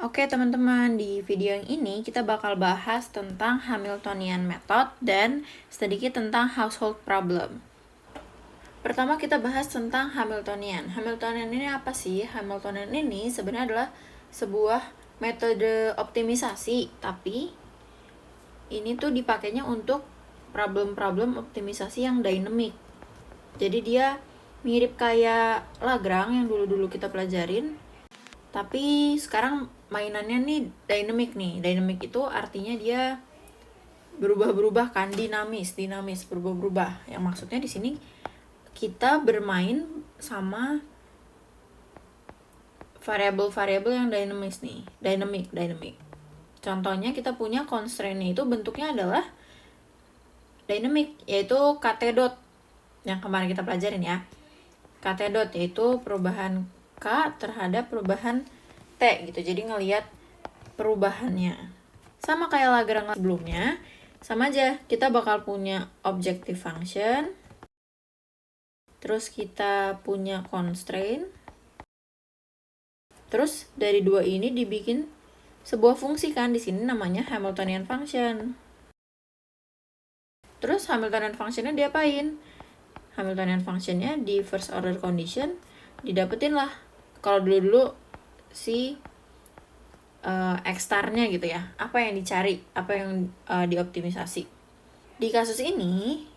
Oke teman-teman, di video yang ini kita bakal bahas tentang Hamiltonian Method dan sedikit tentang household problem. Pertama kita bahas tentang Hamiltonian. Hamiltonian ini apa sih? Hamiltonian ini sebenarnya adalah sebuah metode optimisasi, tapi ini tuh dipakainya untuk problem-problem optimisasi yang dynamic. Jadi dia mirip kayak Lagrange yang dulu-dulu kita pelajarin, tapi sekarang mainannya nih dynamic nih. Dynamic itu artinya dia berubah-berubah kan, dinamis berubah-berubah. Yang maksudnya di sini kita bermain sama variabel-variabel yang dynamic. Contohnya kita punya constraint-nya itu bentuknya adalah dynamic, yaitu kt dot yang kemarin kita pelajarin ya. Kt dot yaitu perubahan K terhadap perubahan T gitu. Jadi ngelihat perubahannya. Sama kayak Lagrange sebelumnya, sama aja. Kita bakal punya objective function. Terus kita punya constraint. Terus dari dua ini dibikin sebuah fungsi kan, di sini namanya Hamiltonian function. Terus Hamiltonian function-nya diapain? Hamiltonian function-nya di first order condition didapetin lah. Kalau dulu si X-star-nya gitu ya, apa yang dicari, apa yang dioptimisasi. Di kasus ini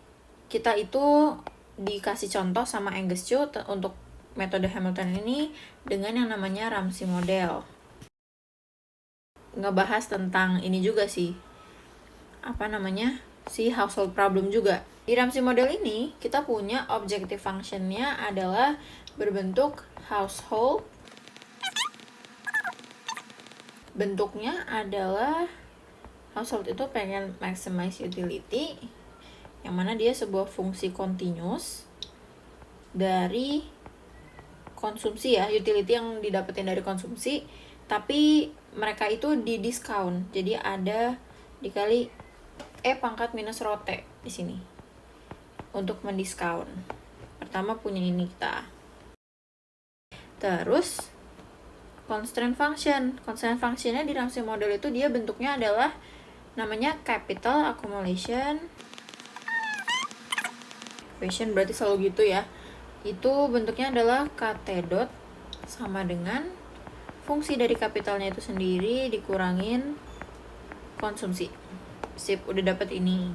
kita itu dikasih contoh sama Angus Chu untuk metode Hamiltonian ini dengan yang namanya Ramsey model. Ngebahas tentang ini juga sih, si household problem juga. Di Ramsey model ini kita punya objective function-nya adalah berbentuk household. Bentuknya adalah household itu pengen maximize utility, yang mana dia sebuah fungsi continuous dari konsumsi ya, utility yang didapetin dari konsumsi, tapi mereka itu di discount. Jadi ada dikali pangkat minus rho T di sini untuk mendiskount. Pertama punya ini kita. Terus constraint function-nya di Ramsey model itu dia bentuknya adalah namanya capital accumulation equation, berarti selalu gitu ya. Itu bentuknya adalah kt dot sama dengan fungsi dari kapitalnya itu sendiri dikurangin konsumsi. Sip, udah dapat ini.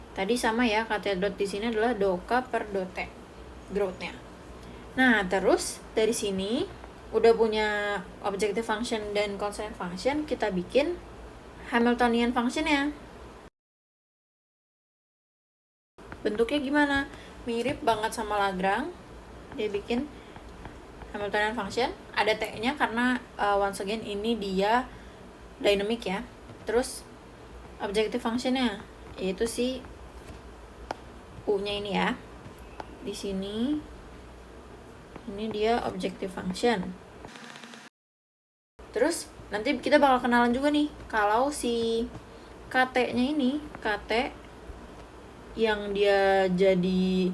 Tadi sama ya, kt dot di sini adalah doka per dot T growth-nya. Nah, terus dari sini udah punya objective function dan constraint function, kita bikin Hamiltonian function-nya. Bentuknya gimana? Mirip banget sama Lagrange. Dia bikin Hamiltonian function, ada T-nya karena once again ini dia dynamic ya. Terus objective function-nya yaitu si U-nya ini ya. Di sini ini dia objective function. Terus nanti kita bakal kenalan juga nih kalau si KT-nya ini, KT yang dia jadi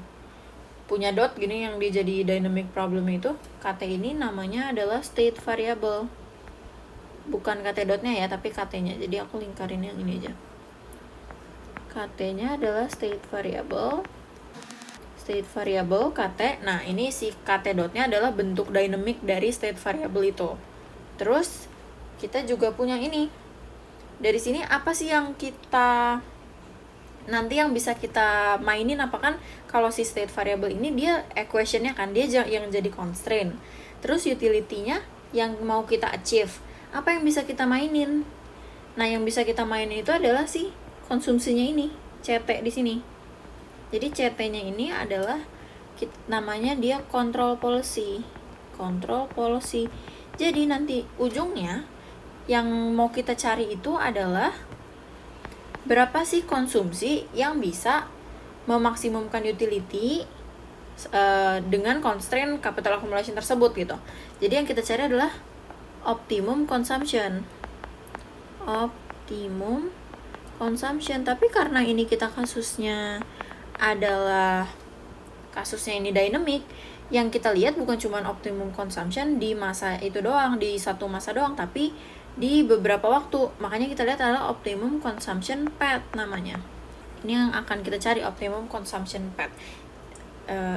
punya dot gini, yang dia jadi dynamic problem itu, KT ini namanya adalah state variable. Bukan KT dotnya ya, tapi KT-nya. Jadi aku lingkarin yang ini aja. KT-nya adalah state variable KT. Nah, ini si KT dotnya adalah bentuk dynamic dari state variable itu. Terus kita juga punya ini. Dari sini apa sih yang kita nanti yang bisa kita mainin, apa kan kalau si state variable ini dia equation-nya kan dia yang jadi constraint. Terus utility-nya yang mau kita achieve. Apa yang bisa kita mainin? Nah, yang bisa kita mainin itu adalah si konsumsinya ini, CT di sini. Jadi CT-nya ini adalah namanya dia control policy. Jadi nanti ujungnya yang mau kita cari itu adalah berapa sih konsumsi yang bisa memaksimumkan utility dengan constraint capital accumulation tersebut gitu. Jadi yang kita cari adalah optimum consumption. Tapi karena ini kita kasusnya ini dynamic, Yang kita lihat bukan cuma optimum consumption di masa itu doang, di satu masa doang, tapi di beberapa waktu. Makanya kita lihat adalah optimum consumption path namanya. Ini yang akan kita cari, optimum consumption path.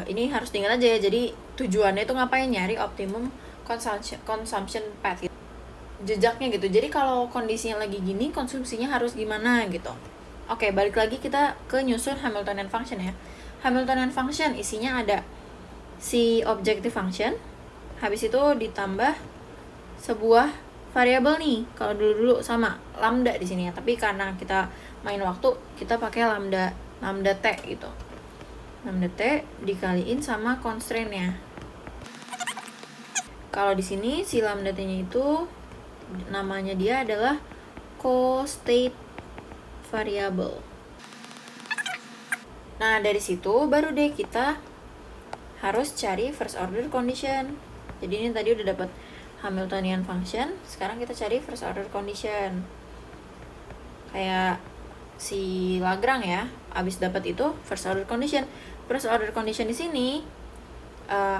Ini harus diingat aja ya, jadi tujuannya itu ngapain, nyari optimum consumption path gitu. Jejaknya gitu. Jadi kalau kondisinya lagi gini, konsumsinya harus gimana gitu. Oke, balik lagi kita ke nyusun Hamiltonian function ya. Hamiltonian function isinya ada si objective function, habis itu ditambah sebuah variabel nih. Kalau dulu sama lambda di sini ya, tapi karena kita main waktu, kita pakai lambda t gitu. Lambda t dikaliin sama constraint-nya. Kalau di sini si lambda t-nya itu namanya dia adalah co-state variable. Nah, dari situ baru deh kita harus cari first order condition. Jadi ini tadi udah dapat Hamiltonian function, sekarang kita cari first order condition. Kayak si Lagrange ya, abis dapat itu first order condition. First order condition di sini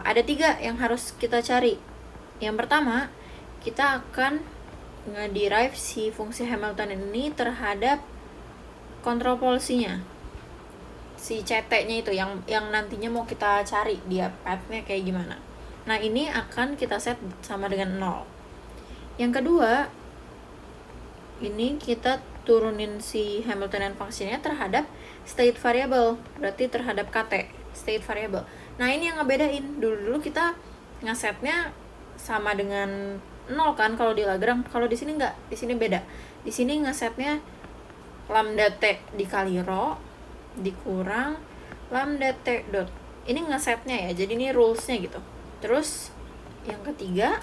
ada 3 yang harus kita cari. Yang pertama, kita akan ngederive si fungsi Hamiltonian ini terhadap kontrol polisinya, si CT-nya itu yang nantinya mau kita cari dia path-nya kayak gimana. Nah, ini akan kita set sama dengan 0. Yang kedua, ini kita turunin si Hamiltonian function-nya terhadap state variable, berarti terhadap KT, state variable. Nah, ini yang ngebedain. Dulu kita ngesetnya sama dengan 0 kan kalau di Lagrange. Kalau di sini enggak, di sini beda. Di sini ngesetnya lambda t dikali rho dikurang lambda t dot. Ini ngesetnya ya, jadi ini rulesnya gitu. Terus yang ketiga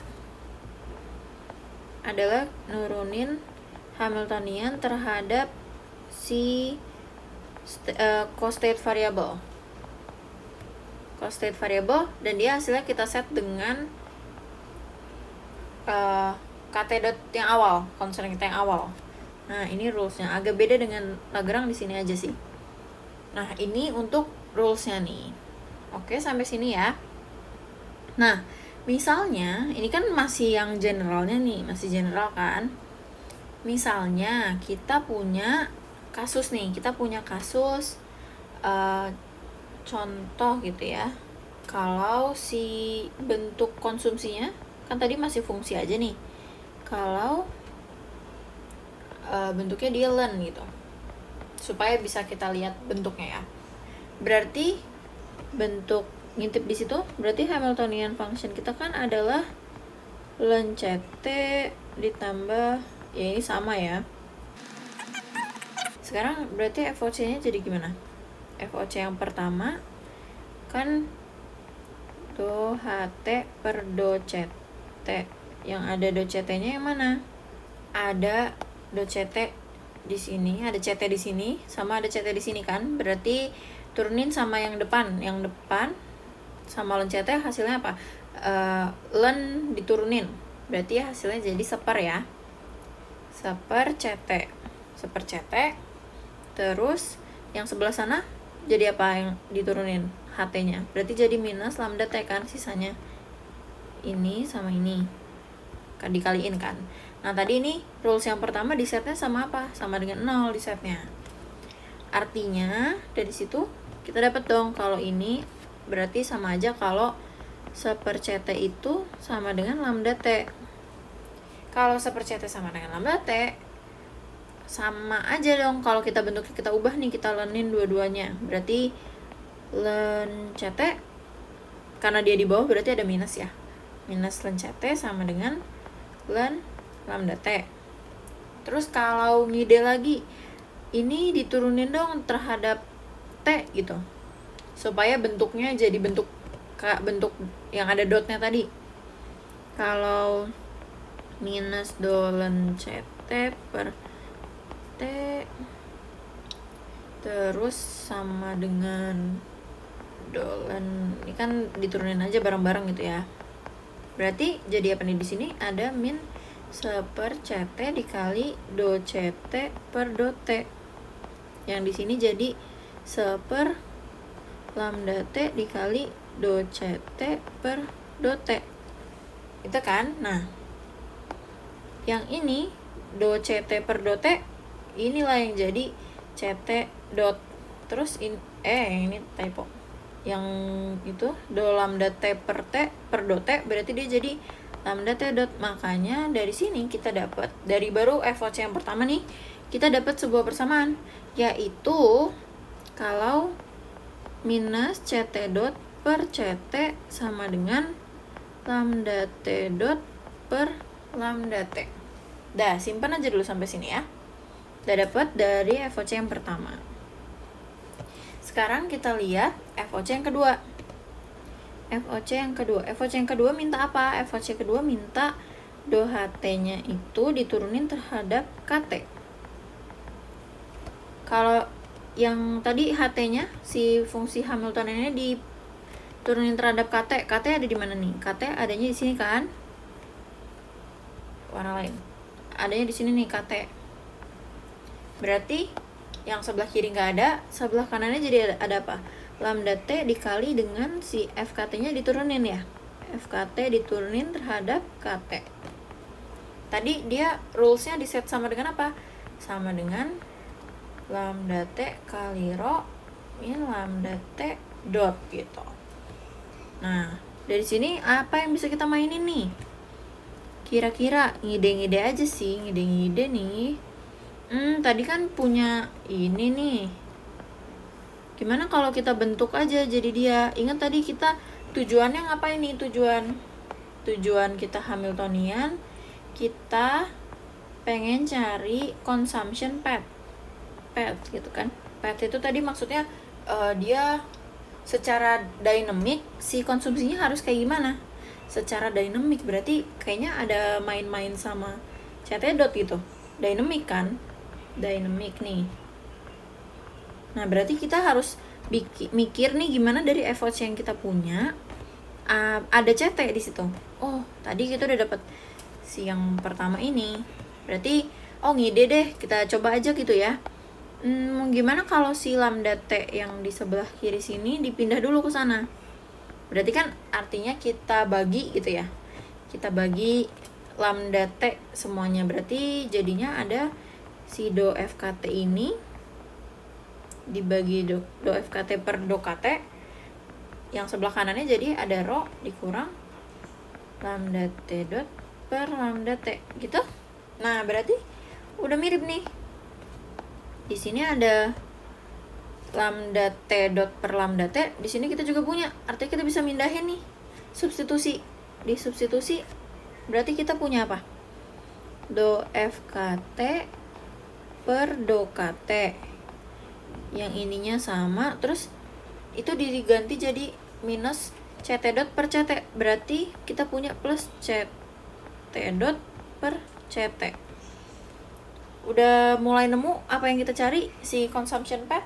adalah nurunin Hamiltonian terhadap si co-state variable. Co-state variable, dan dia hasilnya kita set dengan KT dot yang awal, constraint kita yang awal. Nah, ini rulesnya agak beda dengan Lagrange di sini aja sih. Nah, ini untuk rulesnya nih. Oke, sampai sini ya. Nah, misalnya ini kan masih yang generalnya nih, masih general kan. Misalnya kita punya kasus nih, contoh gitu ya. Kalau si bentuk konsumsinya kan tadi masih fungsi aja nih. Kalau bentuknya dia ln gitu, supaya bisa kita lihat bentuknya ya. Berarti bentuk ngintip di situ, berarti Hamiltonian function kita kan adalah ln CT ditambah, ya ini sama ya. Sekarang berarti FOC-nya jadi gimana? FOC yang pertama kan do HT per do CT. Yang ada do CT-nya yang mana? Ada do CT di sini, ada CT di sini, sama ada CT di sini kan. Berarti turunin sama yang depan sama ln CT, hasilnya apa? Ln diturunin, berarti hasilnya jadi seper ya. Seper CT. Terus yang sebelah sana jadi apa yang diturunin? HT-nya. Berarti jadi minus lambda T kan sisanya. Ini sama ini. Kan dikaliin kan. Nah, tadi ini rules yang pertama di setnya sama apa? Sama dengan 0 di setnya. Artinya dari situ kita dapat dong kalau ini berarti sama aja kalau seper CT itu sama dengan lambda T. Kalau seper CT sama dengan lambda T, sama aja dong kalau kita bentuknya kita ubah nih, kita lenin dua-duanya. Berarti ln CT, karena dia di bawah berarti ada minus ya. Minus ln CT sama dengan ln lambda T. Terus kalau ngide lagi, ini diturunin dong terhadap T gitu, supaya bentuknya jadi bentuk yang ada dotnya tadi. Kalau minus do ln CT per T terus sama dengan dolen, ini kan diturunin aja bareng-bareng gitu ya. Berarti jadi apa nih, di sini ada min seper CT dikali do CT per do T. Yang di sini jadi seper lambda T dikali do CT per do T. Itu kan? Nah, yang ini do CT per do T, inilah yang jadi CT dot. Terus yang ini typo. Yang itu do lambda T per do T, berarti dia jadi lambda T dot. Makanya dari sini kita dapat, dari baru FOC yang pertama nih, kita dapat sebuah persamaan, yaitu kalau minus CT dot per CT sama dengan lambda T dot per lambda T. Dah, simpan aja dulu sampai sini ya. Udah dapat dari FOC yang pertama. Sekarang kita lihat FOC yang kedua. FOC yang kedua minta apa? FOC kedua minta do HT-nya itu diturunin terhadap KT. Kalau yang tadi HT-nya, si fungsi Hamiltoniannya diturunin terhadap KT. KT ada di mana nih? KT adanya di sini kan? Warna lain. Adanya di sini nih KT. Berarti yang sebelah kiri nggak ada, sebelah kanannya jadi ada apa? Lambda T dikali dengan si FKT-nya diturunin ya. FKT diturunin terhadap KT. Tadi dia rules-nya di set sama dengan apa? Sama dengan lambda T kali rho min lambda T dot gitu. Nah, dari sini apa yang bisa kita mainin nih? Kira-kira ngide-ngide aja sih, ngide-ngide nih. Tadi kan punya ini nih. Gimana kalau kita bentuk aja jadi dia? Ingat tadi kita tujuannya ngapain nih? Tujuan kita Hamiltonian, kita pengen cari consumption path gitu kan. Path itu tadi maksudnya dia secara dynamic si konsumsinya harus kayak gimana? Secara dynamic berarti kayaknya ada main-main sama CT dot gitu. Dynamic kan? Dynamic nih. Nah, berarti kita harus mikir nih gimana dari FOC yang kita punya ada CT di situ. Oh, tadi kita udah dapat si yang pertama ini. Berarti ngide deh, kita coba aja gitu ya. Gimana kalau si lambda T yang di sebelah kiri sini dipindah dulu ke sana? Berarti kan artinya kita bagi gitu ya. Kita bagi lambda T semuanya, berarti jadinya ada si do FKT ini dibagi do FKT per do KT, yang sebelah kanannya jadi ada rho dikurang lambda T dot per lambda T gitu. Nah, berarti udah mirip nih. Di sini ada lambda T dot per lambda T, di sini kita juga punya. Artinya kita bisa mindahin nih. Substitusi. Di substitusi berarti kita punya apa? Do FKT per do KT. Yang ininya sama, terus itu diganti jadi minus CT dot per CT. Berarti kita punya plus CT dot per CT. Udah mulai nemu apa yang kita cari, si consumption path?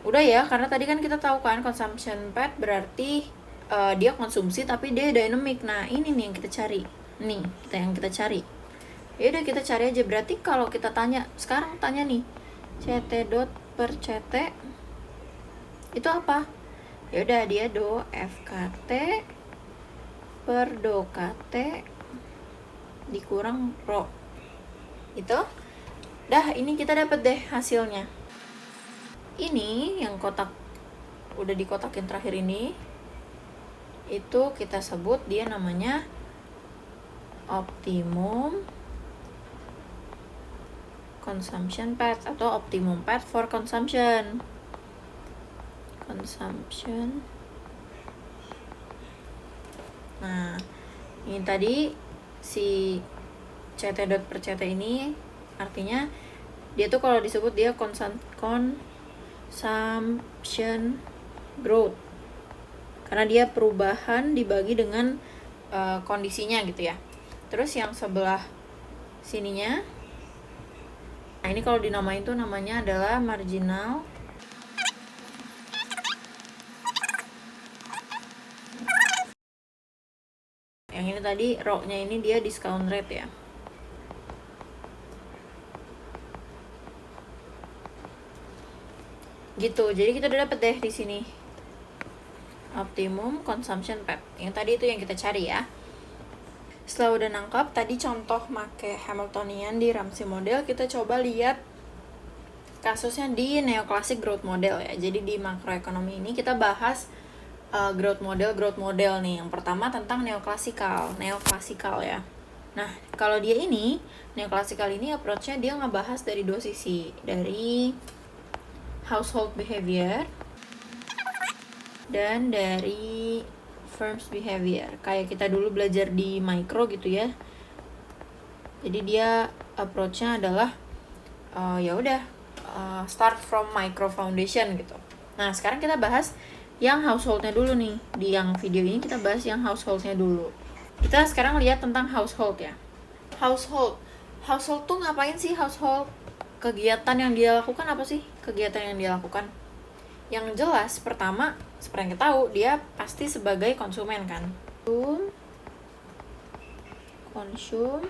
Udah ya, karena tadi kan kita tahu kan consumption path berarti dia konsumsi tapi dia dynamic. Nah, ini nih yang kita cari. Nih, yang kita cari. Ya udah, kita cari aja. Berarti kalau kita tanya, sekarang tanya nih, CT dot per CT itu apa? Ya udah, dia do FKT per do KT dikurang rho. Itu. Dah, ini kita dapat deh hasilnya. Ini yang kotak udah dikotakin terakhir ini, itu kita sebut dia namanya optimum consumption path atau optimum path for consumption. Nah, ini tadi si CT dot per CT ini artinya dia tuh kalau disebut dia consumption growth, karena dia perubahan dibagi dengan kondisinya gitu ya. Terus yang sebelah sininya, nah ini kalau dinamain tuh namanya adalah marginal yang ini tadi rho-nya ini dia discount rate ya. Gitu. Jadi kita udah dapet deh di sini. optimum consumption path. Yang tadi itu yang kita cari ya. Setelah udah nangkep tadi contoh make Hamiltonian di Ramsey model, kita coba lihat kasusnya di neoclassic growth model ya. Jadi di makroekonomi ini kita bahas growth model nih. Yang pertama tentang neoklasikal ya. Nah, kalau dia ini, neoklasikal ini approach-nya dia ngebahas dari dua sisi. Dari household behavior dan dari firms behavior. Kayak kita dulu belajar di micro gitu ya. Jadi dia approach-nya adalah start from micro foundation gitu. Nah, sekarang kita bahas yang household-nya dulu nih. Di yang video ini kita bahas yang household-nya dulu. Kita sekarang lihat tentang household ya. Household tuh ngapain sih household? Kegiatan yang dia lakukan apa sih? Kegiatan yang dia lakukan. Yang jelas pertama, seperti yang kita tahu, dia pasti sebagai konsumen kan. Consume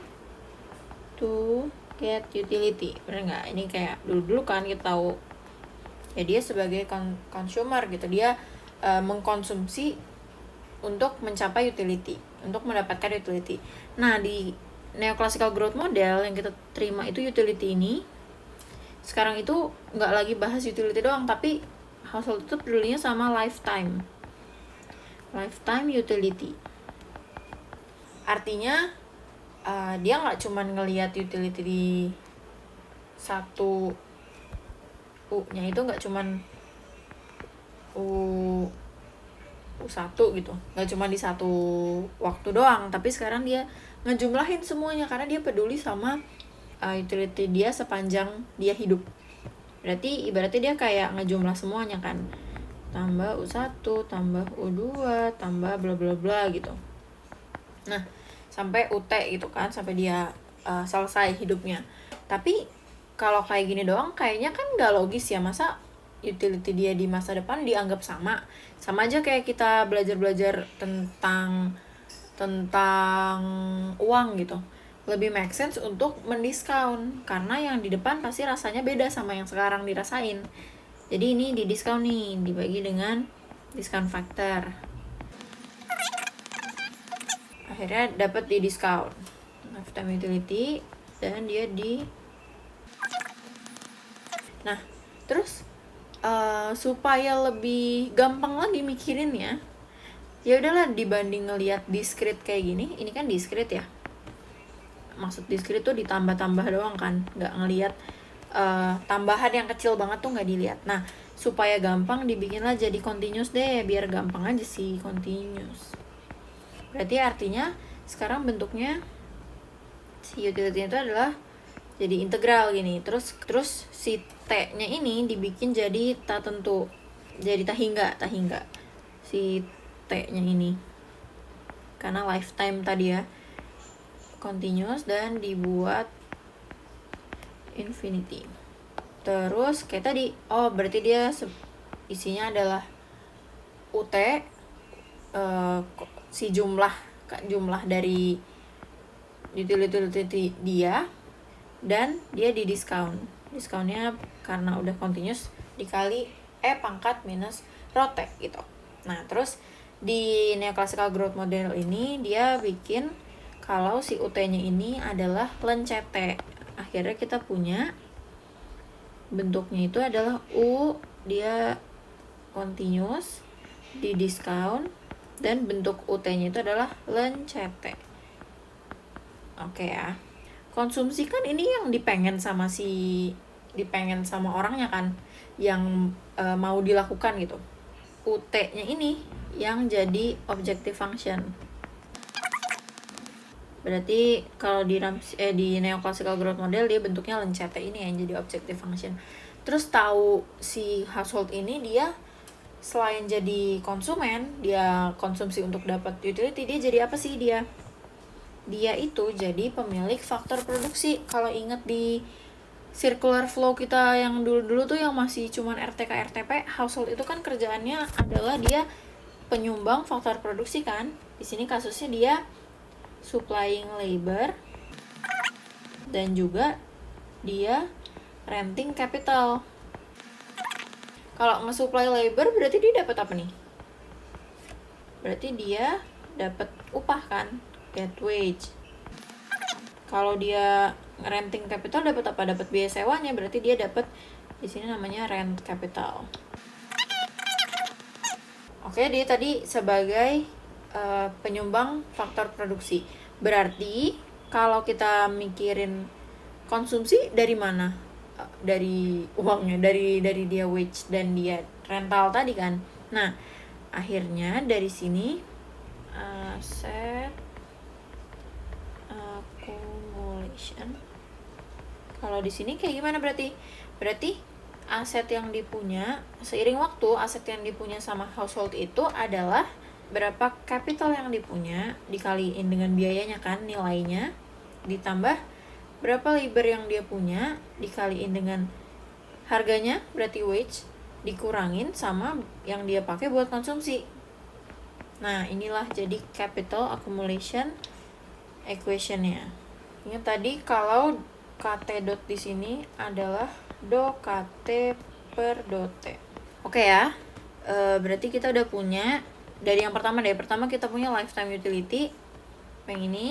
to get utility. Bener nggak? Ini kayak dulu kan kita tahu. Ya dia sebagai consumer gitu. Dia mengkonsumsi untuk mencapai utility, untuk mendapatkan utility. Nah, di neoclassical growth model yang kita terima itu utility ini. Sekarang itu nggak lagi bahas utility doang, tapi household itu pedulinya sama lifetime utility. Artinya dia nggak cuman ngelihat utility di satu U-nya itu nggak cuman U1 gitu, nggak cuma di satu waktu doang, tapi sekarang dia ngejumlahin semuanya karena dia peduli sama utility dia sepanjang dia hidup. Berarti ibaratnya dia kayak ngejumlah semuanya kan, tambah U1 tambah U2 tambah bla bla bla gitu. Nah, sampai UT gitu kan, sampai dia selesai hidupnya. Tapi kalau kayak gini doang kayaknya kan nggak logis ya. Masa utility dia di masa depan dianggap sama aja kayak kita belajar tentang uang gitu. Lebih make sense untuk mendiskon karena yang di depan pasti rasanya beda sama yang sekarang dirasain. Jadi ini di diskon nih, dibagi dengan discount factor. Akhirnya dapat di diskon lifetime utility dan dia di. Nah, terus supaya lebih gampang lagi mikirinnya, ya udahlah dibanding ngelihat discrete kayak gini, ini kan discrete ya. Maksud discrete tuh ditambah-tambah doang kan, nggak ngelihat tambahan yang kecil banget tuh nggak dilihat. Nah, supaya gampang dibikinlah jadi continuous deh, biar gampang aja sih continuous. Berarti artinya sekarang bentuknya si utility itu adalah jadi integral gini. Terus si T-nya ini dibikin jadi tak tentu. Jadi tak hingga. Si T-nya ini. Karena lifetime tadi ya. Continuous dan dibuat infinity. Terus kayak tadi, berarti dia isinya adalah UT si jumlah dari utility dia, dan dia di diskonnya karena udah continuous dikali pangkat minus rote gitu. Nah, terus di neoclassical growth model ini dia bikin kalau si UT-nya ini adalah lencete. Akhirnya kita punya bentuknya itu adalah U, dia continuous di diskon, dan bentuk UT-nya itu adalah lencete. Oke ya. Konsumsi kan ini yang dipengen sama orangnya kan, yang mau dilakukan gitu. UT-nya ini yang jadi objective function. Berarti kalau di neoclassical growth model dia bentuknya lencete, ini yang jadi objective function. Terus tahu si household ini dia selain jadi konsumen, dia konsumsi untuk dapat utility, dia jadi apa sih dia? Dia itu jadi pemilik faktor produksi. Kalau inget di circular flow kita yang dulu-dulu tuh yang masih cuman RTK RTP, household itu kan kerjaannya adalah dia penyumbang faktor produksi kan. Di sini kasusnya dia supplying labor dan juga dia renting capital. Kalau nge-supply labor berarti dia dapat apa nih? berarti dia dapat upah kan, get wage. Kalau dia renting capital dapat apa? Dapat biaya sewanya, berarti dia dapat di sini namanya rent capital. Oke, dia tadi sebagai penyumbang faktor produksi. Berarti kalau kita mikirin konsumsi dari mana? Dari uangnya, dari dia wage dan dia rental tadi kan. Nah, akhirnya dari sini aset accumulation. Kalau di sini kayak gimana berarti? Berarti aset yang dipunya seiring waktu, aset yang dipunya sama household itu adalah berapa capital yang dipunya dikaliin dengan biayanya kan, nilainya, ditambah berapa labor yang dia punya dikaliin dengan harganya, berarti wage, dikurangin sama yang dia pakai buat konsumsi. Nah, inilah jadi capital accumulation equation-nya. Ingat tadi kalau KT dot di sini adalah do KT per do T. Oke ya, berarti kita udah punya dari yang pertama deh. Pertama kita punya lifetime utility. Yang ini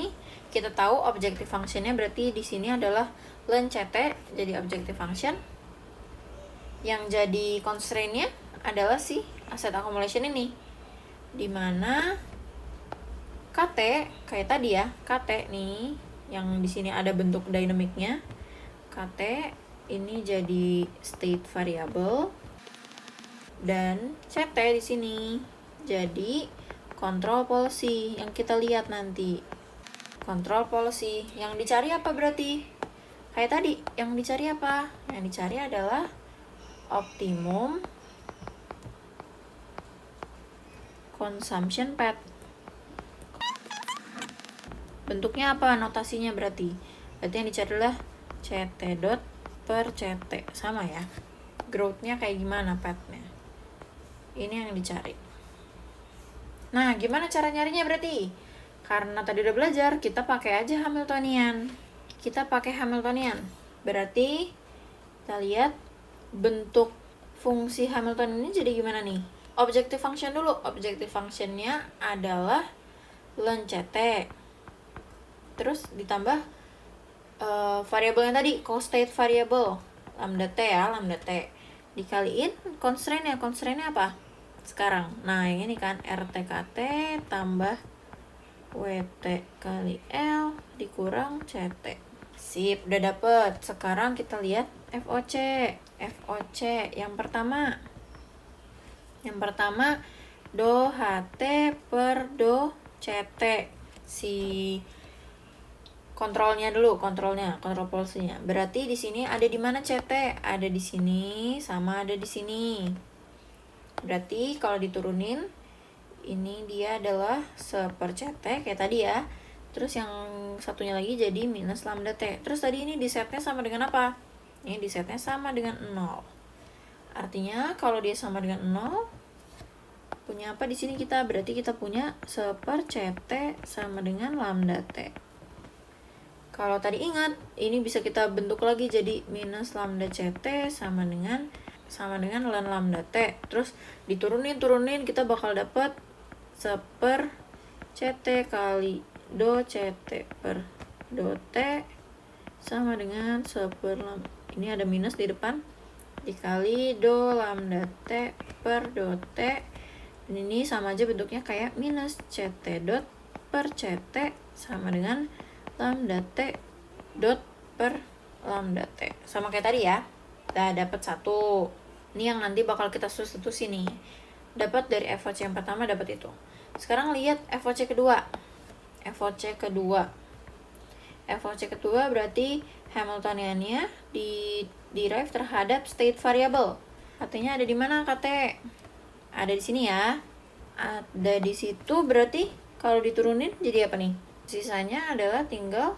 kita tahu objective function-nya berarti di sini adalah len CT jadi objective function. Yang jadi constraint-nya adalah si asset accumulation ini. Dimana KT kayak tadi ya, KT nih yang di sini ada bentuk dinamiknya. KT ini jadi state variable dan CT di sini jadi control policy yang kita lihat nanti. Control policy yang dicari apa berarti? Kayak tadi, yang dicari apa? Yang dicari adalah optimum consumption path. Bentuknya apa? Notasinya berarti. Berarti yang dicari adalah CT dot per CT. Sama ya. Growth-nya kayak gimana path-nya. Ini yang dicari. Nah, gimana cara nyarinya berarti? Karena tadi udah belajar, kita pakai aja Hamiltonian. Kita pakai Hamiltonian. Berarti kita lihat bentuk fungsi Hamiltonian ini jadi gimana nih? Objective function dulu. Objective function-nya adalah len CT. Terus ditambah variabelnya tadi, co-state variable, lambda T ya, lambda T. Dikaliin constraint-nya. Constraint-nya apa? Sekarang. Nah, yang ini kan RTKT tambah WT kali L dikurang CT. Sip, udah dapet. Sekarang kita lihat FOC. FOC yang pertama. Yang pertama do HT per do CT. Si kontrolnya dulu, kontrol polisinya. Berarti di sini ada di mana CT? Ada di sini sama ada di sini. Berarti kalau diturunin ini dia adalah seper CT kayak tadi ya. Terus yang satunya lagi jadi minus lambda T. Terus tadi ini di setnya sama dengan apa? Ini di setnya sama dengan 0. Artinya kalau dia sama dengan 0, punya apa di sini kita? Berarti kita punya seper CT sama dengan lambda T. Kalau tadi ingat, ini bisa kita bentuk lagi jadi minus lambda CT sama dengan len lambda T. Terus diturunin kita bakal dapat seper CT kali do CT per do T sama dengan seper lambda. Ini ada minus di depan dikali do lambda T per do T. Dan ini sama aja bentuknya kayak minus CT dot per CT sama dengan lambda T dot per lambda T. Sama kayak tadi ya. Udah dapat satu. Ini yang nanti bakal kita substitusi nih. Dapat dari FOC yang pertama dapat itu. Sekarang lihat FOC kedua. FOC kedua berarti Hamiltoniannya di derive terhadap state variable. Artinya ada di mana KT? Ada di sini ya. Ada di situ berarti kalau diturunin jadi apa nih? Sisanya adalah tinggal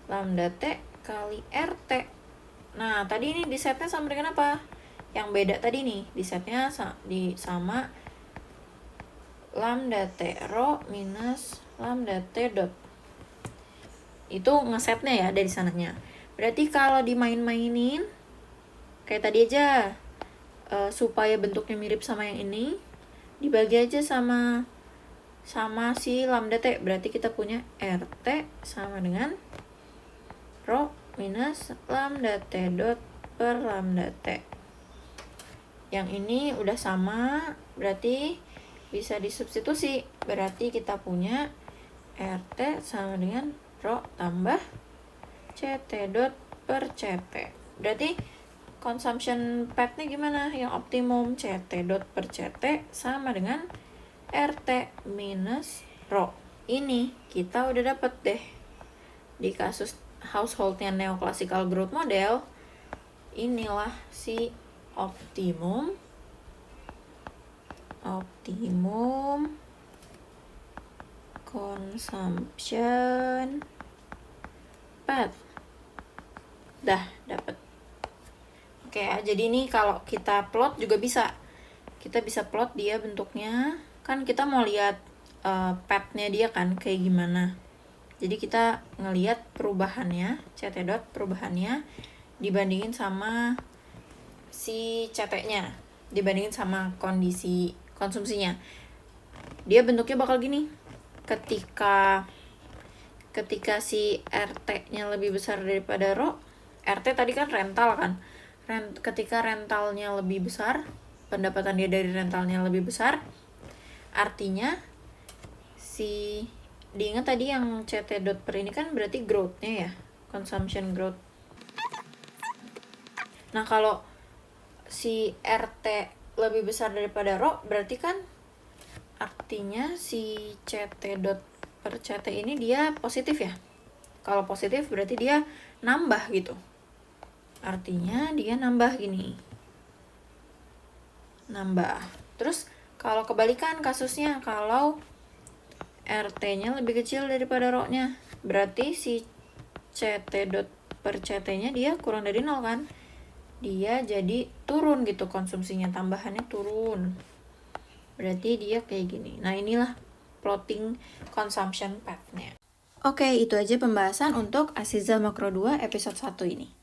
lambda T kali RT. Nah, tadi ini di setnya sama dengan apa? Yang beda tadi nih, di setnya sama lambda T rho minus lambda T dot. Itu ngesetnya ya dari sananya. Berarti kalau dimain-mainin, kayak tadi aja, supaya bentuknya mirip sama yang ini, dibagi aja sama sama si lambda T. Berarti kita punya RT sama dengan rho minus lambda T dot per lambda T. Yang ini udah sama, berarti bisa disubstitusi. Berarti kita punya RT sama dengan rho tambah CT dot per CT. Berarti consumption path-nya gimana? Yang optimum CT dot per CT sama dengan RT minus rho. Ini kita udah dapet deh. Di kasus household-nya neoclassical growth model, inilah si optimum consumption path. Dah dapet. Oke ya, jadi ini kalau kita plot juga bisa. Kita bisa plot dia bentuknya. Kan kita mau lihat path-nya dia kan kayak gimana. Jadi kita ngelihat perubahannya, CT dot perubahannya dibandingin sama si CT-nya, dibandingin sama kondisi konsumsinya. Dia bentuknya bakal gini. Ketika si RT-nya lebih besar daripada rho, RT tadi kan rental kan. Ketika rentalnya lebih besar, pendapatan dia dari rentalnya lebih besar, artinya diingat tadi yang CT dot per ini kan berarti growth-nya ya, consumption growth. Nah kalau si RT lebih besar daripada rho, berarti kan artinya si CT dot per CT ini dia positif ya. Kalau positif berarti dia nambah gitu. Artinya dia nambah gini. Nambah. Terus kalau kebalikan kasusnya, kalau RT-nya lebih kecil daripada rho-nya, berarti si CT dot per CT-nya dia kurang dari 0 kan? Dia jadi turun gitu konsumsinya, tambahannya turun. Berarti dia kayak gini. Nah inilah plotting consumption path-nya. Oke, itu aja pembahasan untuk Ashiza Makro 2 episode 1 ini.